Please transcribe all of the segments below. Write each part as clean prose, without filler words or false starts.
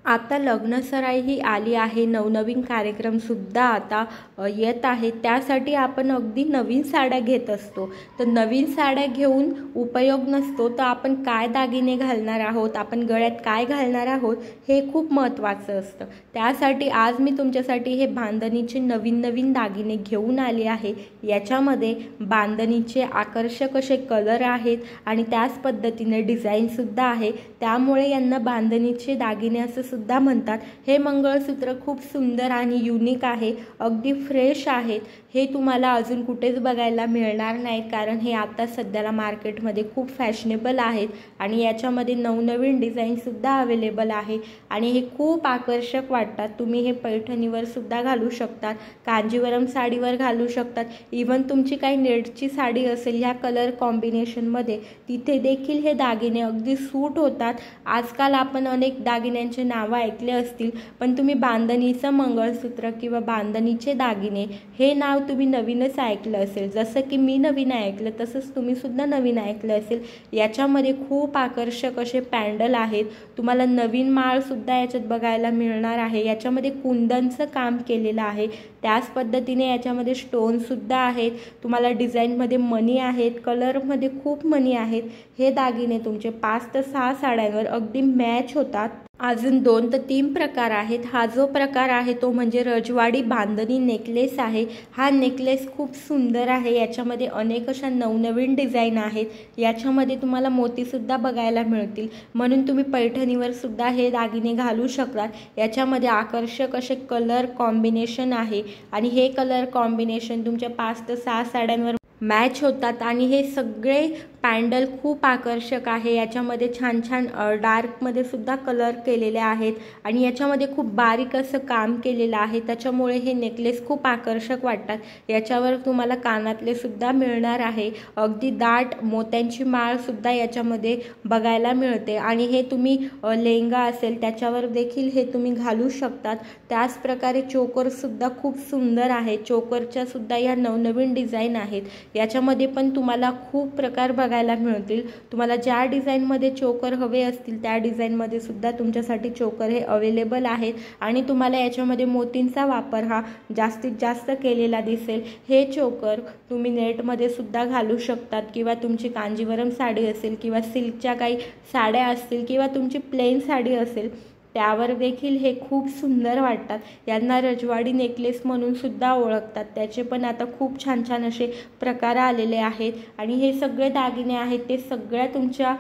आता लग्नसराई ही आली आहे, नवनवीन कार्यक्रमसुद्धा आता येत आहे। त्यासाठी आपण अगदी नवीन साड्या घेत असतो। तर नवीन साड्या घेऊन उपयोग नसतो, तर आपण काय दागिने घालणार आहोत, आपण गळ्यात काय घालणार आहोत हे खूप महत्त्वाचं असतं। त्यासाठी आज मी तुमच्यासाठी हे बांधणीचे नवीन नवीन दागिने घेऊन आले आहे। याच्यामध्ये बांधणीचे आकर्षक असे कलर आहेत आणि त्याच पद्धतीने डिझाईनसुद्धा आहे, त्यामुळे यांना बांधणीचे दागिने असं सुद्धा म्हणतात। हे मंगळसूत्र खूप सुंदर आणि युनिक आहे, अगदी फ्रेश आहेत। हे तुम्हाला अजून कुठेच बघायला मिळणार नाही, कारण हे आता सध्याला मार्केटमध्ये खूप फॅशनेबल आहेत आणि याच्यामध्ये नवनवीन डिझाईनसुद्धा अवेलेबल आहे आणि हे खूप आकर्षक वाटतात। तुम्ही हे पैठणीवर सुद्धा घालू शकतात, कांजीवरम साडीवर घालू शकतात, इवन तुमची काही नेटची साडी असेल ह्या कलर कॉम्बिनेशनमध्ये तिथे देखील हे दागिने अगदी सूट होतात। आजकाल आपण अनेक दागिन्यांचे नावं ऐकले असतील, पण तुम्ही बांधणीचं मंगळसूत्र किंवा बांधणीचे दागिने हे नाव तुम्ही नवीनच ऐकलं असेल। जसं की मी नवीन ऐकलं तसंच तुम्ही सुद्धा नवीन ऐकलं असेल। याच्यामध्ये खूप आकर्षक असे पॅन्डल आहेत, तुम्हाला नवीन माळसुद्धा याच्यात बघायला मिळणार आहे। याच्यामध्ये कुंदनचं काम केलेलं आहे, त्याच पद्धतीने याच्यामध्ये स्टोनसुद्धा आहेत, तुम्हाला डिझाईनमध्ये मणी आहेत, कलरमध्ये खूप मणी आहेत। हे दागिने तुमचे 5 ते 6 साड्यांवर अगदी मॅच होतात। अजून 2 ते 3 प्रकार आहेत। हा जो प्रकार आहे तो म्हणजे रजवाडी बांधणी नेकलेस आहे। हा नेकलेस खूप सुंदर आहे, याच्यामध्ये अनेक अशा नवनवीन डिझाईन आहेत। याच्यामध्ये तुम्हाला मोतीसुद्धा बघायला मिळतील, म्हणून तुम्ही पैठणीवर सुद्धा हे दागिने घालू शकतात। याच्यामध्ये आकर्षक असे कलर कॉम्बिनेशन आहे आणि हे कलर कॉम्बिनेशन तुमच्या 5 ते 6 साड्यांवर मॅच होतात आणि हे सगळे पॅन्डल खूप आकर्षक आहे। याच्यामध्ये छान छान डार्कमध्ये सुद्धा कलर केलेले आहेत आणि याच्यामध्ये खूप बारीक असं काम केलेलं आहे, त्याच्यामुळे हे नेकलेस खूप आकर्षक वाटतात। याच्यावर तुम्हाला कानातले सुद्धा मिळणार आहे, अगदी दाट मोत्यांची माळ सुद्धा याच्यामध्ये बघायला मिळते आणि हे तुम्ही लेहंगा असेल त्याच्यावर देखील हे तुम्ही घालू शकतात। त्याच प्रकारे चोकर सुद्धा खूप सुंदर आहे, चोकरच्या सुद्धा या नवनवीन डिझाईन आहेत। याच्यामध्ये पण तुम्हाला खूप प्रकार बघायला मिळतील। तुम्हाला ज्या डिझाईनमध्ये चोकर हवे असतील त्या डिझाईनमध्ये सुद्धा तुमच्यासाठी चोकर हे अवेलेबल आहेत आणि तुम्हाला याच्यामध्ये मोतींचा वापर हा जास्तीत जास्त केलेला दिसेल। हे चोकर तुम्ही नेटमध्ये सुद्धा घालू शकतात किंवा तुमची कांजीवरम साडी असेल किंवा सिल्कच्या काही साड्या असतील किंवा तुमची प्लेन साडी असेल त्यावर देखील हे खूप सुंदर वाटतात। यांना रजवाडी नेकलेस म्हणून सुद्धा ओळखतात। त्याचे पण आता खूप छान छान असे प्रकार आलेले आहेत आणि हे सगळे दागिने आहेत ते सगळ्या तुमच्या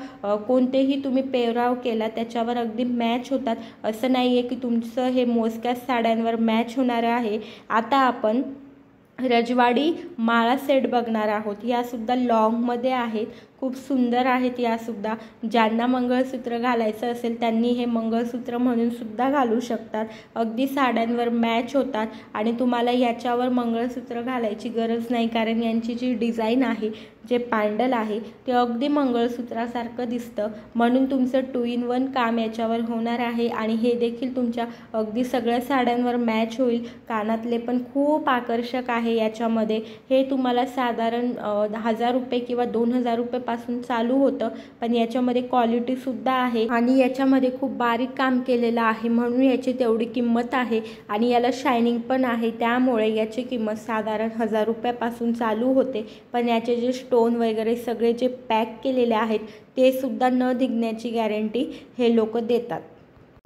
कोणतेही तुम्ही पेहराव केला त्याच्यावर अगदी मॅच होतात। असं नाही आहे की तुमचं हे मोजक्याच साड्यांवर मॅच होणार आहे। आता आपण रजवाडी माळा सेट बघणार आहोत। या सुद्धा लॉंगमध्ये आहेत, खूप सुंदर आहेत। यासुद्धा ज्यांना मंगळसूत्र घालायचं असेल त्यांनी हे मंगळसूत्र म्हणून सुद्धा घालू शकतात, अगदी साड्यांवर मॅच होतात आणि तुम्हाला याच्यावर मंगळसूत्र घालायची गरज नाही, कारण यांची जी डिझाईन आहे, जे पॅन्डल आहे ते अगदी मंगळसूत्रासारखं दिसतं, म्हणून तुमचं 2 in 1 काम याच्यावर होणार आहे आणि हे देखील तुमच्या अगदी सगळ्या साड्यांवर मॅच होईल। कानातले पण खूप आकर्षक आहे याच्यामध्ये। हे तुम्हाला साधारण 1000 रुपये किंवा 2000 रुपये पासून चालू होतं, पण याच्यामध्ये क्वालिटी सुद्धा आहे आणि याच्यामध्ये खूप बारीक काम केलेलं आहे, म्हणून याची तेवढी किंमत आहे आणि याला शायनिंग पण आहे, त्यामुळे याची किंमत साधारण 1000 रुपयापासून चालू होते। पण याचे जे स्टोन वगैरे सगळे जे पॅक केलेले आहेत ते सुद्धा न निघण्याची गॅरंटी हे लोक देतात।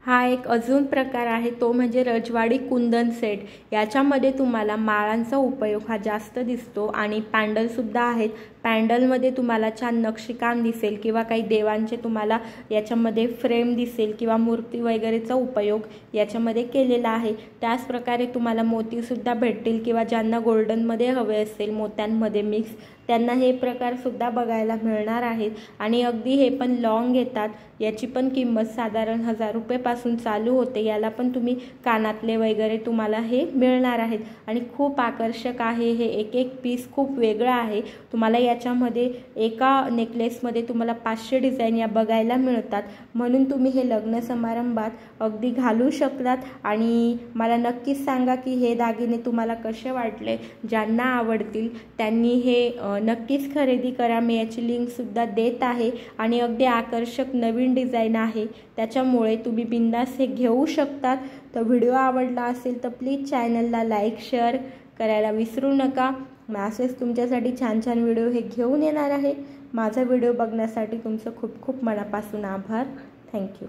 हा एक अजून प्रकार आहे तो म्हणजे रजवाडी कुंदन सेट। याच्यामध्ये तुम्हाला माळांचा उपयोग हा जास्त दिसतो आणि पॅन्डलसुद्धा आहेत। पॅन्डलमध्ये तुम्हाला छान नक्षीकाम दिसेल किंवा काही देवांचे तुम्हाला याच्यामध्ये फ्रेम दिसेल किंवा मूर्ती वगैरेचा उपयोग याच्यामध्ये केलेला आहे। त्याच प्रकारे तुम्हाला मोतीसुद्धा भेटतील किंवा ज्यांना गोल्डनमध्ये हवे असेल मोत्यांमध्ये मिक्स त्यांना हे प्रकारसुद्धा बघायला मिळणार आहेत आणि अगदी हे पण लॉंग येतात। याची पण किंमत साधारण 1000 रुपयापासून चालू होते। याला पण तुम्ही कानातले वगैरे तुम्हाला हे मिळणार आहेत आणि खूप आकर्षक आहे। हे एक एक पीस खूप वेगळं आहे। तुम्हाला याच्यामध्ये एका नेकलेसमध्ये तुम्हाला 500 डिझाईन या बघायला मिळतात, म्हणून तुम्ही हे लग्न समारंभात अगदी घालू शकतात आणि मला नक्कीच सांगा की हे दागिने तुम्हाला कसे वाटले। ज्यांना आवडतील त्यांनी हे नक्कीच खरेदी करा। मी याची लिंक सुद्धा देत आहे आणि अगदी आकर्षक नवीन डिझाईन आहे त्याच्यामुळे तुम्ही बिंदास हे घेऊ शकतात। तर व्हिडिओ आवडला असेल तर प्लीज चॅनलला लाईक शेअर करायला विसरू नका। मी असेच तुमच्यासाठी छान छान व्हिडिओ हे घेऊन येणार आहे। माझा व्हिडिओ बघण्यासाठी तुमचं खूप खूप मनापासून आभार। थँक्यू।